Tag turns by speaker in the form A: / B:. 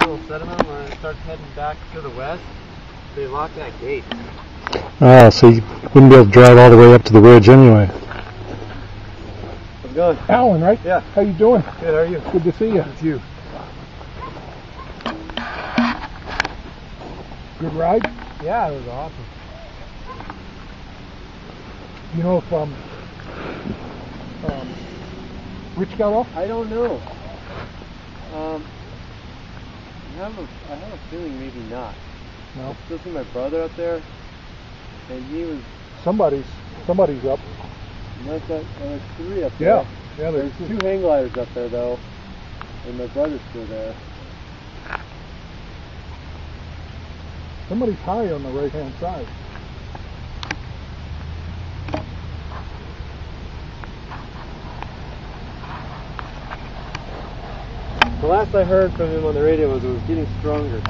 A: little sediment when it starts heading back to the west. They lock that gate.
B: Ah, so you wouldn't be able to drive all the way up to the ridge anyway.
A: How's it going?
C: Alan, right?
A: Yeah.
C: How you doing?
A: Good, how are you?
C: Good to see you.
A: It's you.
C: Good ride?
A: Yeah, it was awesome.
C: You know if Rich got off?
A: I don't know. I have a feeling maybe not.
C: No.
A: I still see my brother up there, and he was.
C: Somebody's up.
A: There's 3 up
C: Yeah.
A: there.
C: Yeah,
A: There's 2 hang gliders up there though, and my brother's still there.
C: Somebody's high on the right hand side.
A: The last I heard from him on the radio was it was getting stronger.